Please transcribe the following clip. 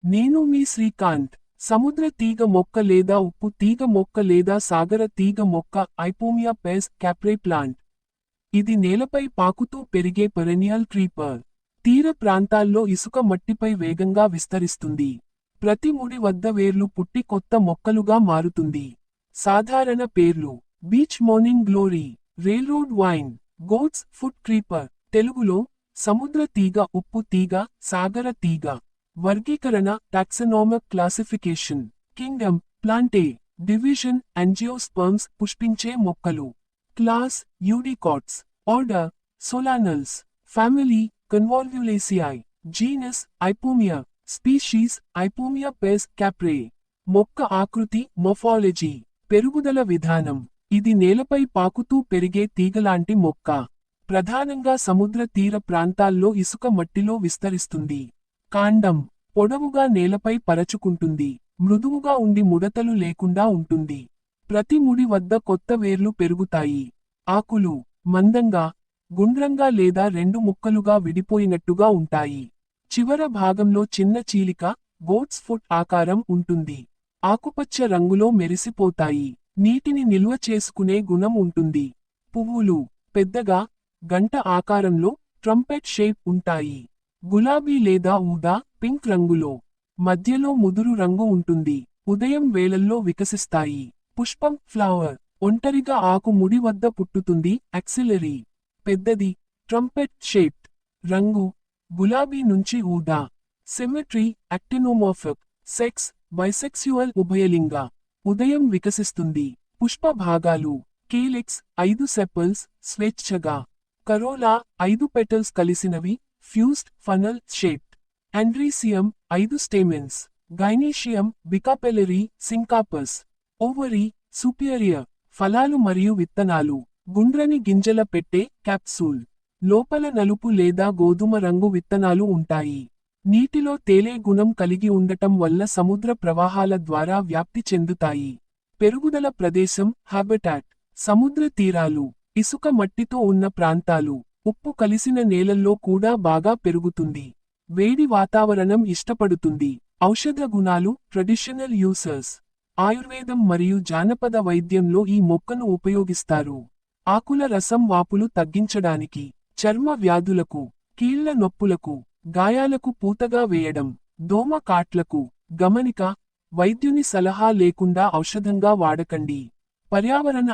నేను మీ శ్రీకాంత్. సముద్ర తీగ మొక్క లేదా ఉప్పు తీగ మొక్క లేదా సాగర తీగ మొక్క ఐపోమియా పెస్ క్యాప్రే ప్లాంట్. ఇది నేలపై పాకుతూ పెరిగే పెరెనియల్ క్రీపర్. తీర ప్రాంతాల్లో ఇసుక మట్టిపై వేగంగా విస్తరిస్తుంది. ప్రతి ముడి వద్ద వేర్లు పుట్టి కొత్త మొక్కలుగా మారుతుంది. సాధారణ పేర్లు: beach morning glory, railroad vine, goat's foot creeper. తెలుగులో సముద్ర తీగ, ఉప్పు తీగ, సాగర తీగ. వర్గీకరణ: taxonomic classification. Kingdom: Plantae. Division: angiosperms పుష్పించే మొక్కలు. Class: eudicots. Order: Solanales. Family: Convolvulaceae. Genus: Ipomoea. Species: Ipomoea pes caprae. మొక్క ఆకృతి, మోర్ఫాలజీ. పెరుగుదల విధానం: ఇది నేలపై పాకుతూ పెరిగే తీగలాంటి మొక్క. ప్రధానంగా సముద్ర తీర ప్రాంతాల్లో ఇసుక మట్టిలో విస్తరిస్తుంది. కాండం: పొడవుగా నేలపై పరచుకుంటుంది. మృదువుగా ఉండి ముడతలు లేకుండా ఉంటుంది. ప్రతి ముడి వద్ద కొత్త వేర్లు పెరుగుతాయి. ఆకులు: మందంగా, గుండ్రంగా లేదా రెండు ముక్కలుగా విడిపోయినట్టుగా ఉంటాయి. చివర భాగంలో చిన్న చీలిక, గోట్స్ ఫుట్ ఆకారం ఉంటుంది. ఆకుపచ్చ రంగులో మెరిసిపోతాయి. నీటిని నిల్వ చేసుకునే గుణం ఉంటుంది. పువ్వులు: పెద్దగా, గంట ఆకారంలో, ట్రంపెట్ షేప్ ఉంటాయి. గులాబీ లేదా ఊదా, పింక్ రంగులో. మధ్యలో ముదురు రంగు ఉంటుంది. ఉదయం వేళల్లో వికసిస్తాయి. పుష్పం ఫ్లవర్. ఒంటరిగా ఆకు ముడి వద్ద పుట్టుతుంది. యాక్సిలరీ. పెద్దది, ట్రంపెట్ షేప్డ్. రంగు: గులాబీ నుంచి ఊదా. Symmetry: actinomorphic. సెక్స్: బైసెక్సువల్, ఉభయలింగ. ఉదయం వికసిస్తుంది. పుష్ప భాగాలు: కేలిక్స్ 5 సెపల్స్, స్వేచ్ఛగా. కరోలా 5 పెటల్స్ కలిసినవి, fused, funnel shaped. Androecium 5 stamens. Gynoecium, bicarpellary, syncarpous. Ovary: superior. ఫలాలు మరియు విత్తనాలు: గుండ్రని గింజల పెట్టె, క్యాప్సూల్. లోపల నలుపు లేదా గోధుమ రంగు విత్తనాలు ఉంటాయి. నీటిలో తేలే గుణం కలిగి ఉండటం వల్ల సముద్ర ప్రవాహాల ద్వారా వ్యాప్తి చెందుతాయి. పెరుగుదల ప్రదేశం, హాబిటాట్. సముద్ర తీరాలు, ఇసుక మట్టితో ఉన్న ప్రాంతాలు. ఉప్పు కలిసిన నేలల్లో కూడా బాగా పెరుగుతుంది. వేడి వాతావరణం ఇష్టపడుతుంది. ఔషధ గుణాలు: ట్రెడిషనల్ యూసర్స్. ఆయుర్వేదం మరియు జానపద వైద్యంలో ఈ మొక్కను ఉపయోగిస్తారు. ఆకుల రసం వాపులు తగ్గించడానికి. చర్మ వ్యాధులకు, కీళ్ల నొప్పులకు, గాయాలకు పూతగా వేయడం. దోమ కాట్లకు. గమనిక: వైద్యుని సలహా లేకుండా ఔషధంగా వాడకండి. పర్యావరణ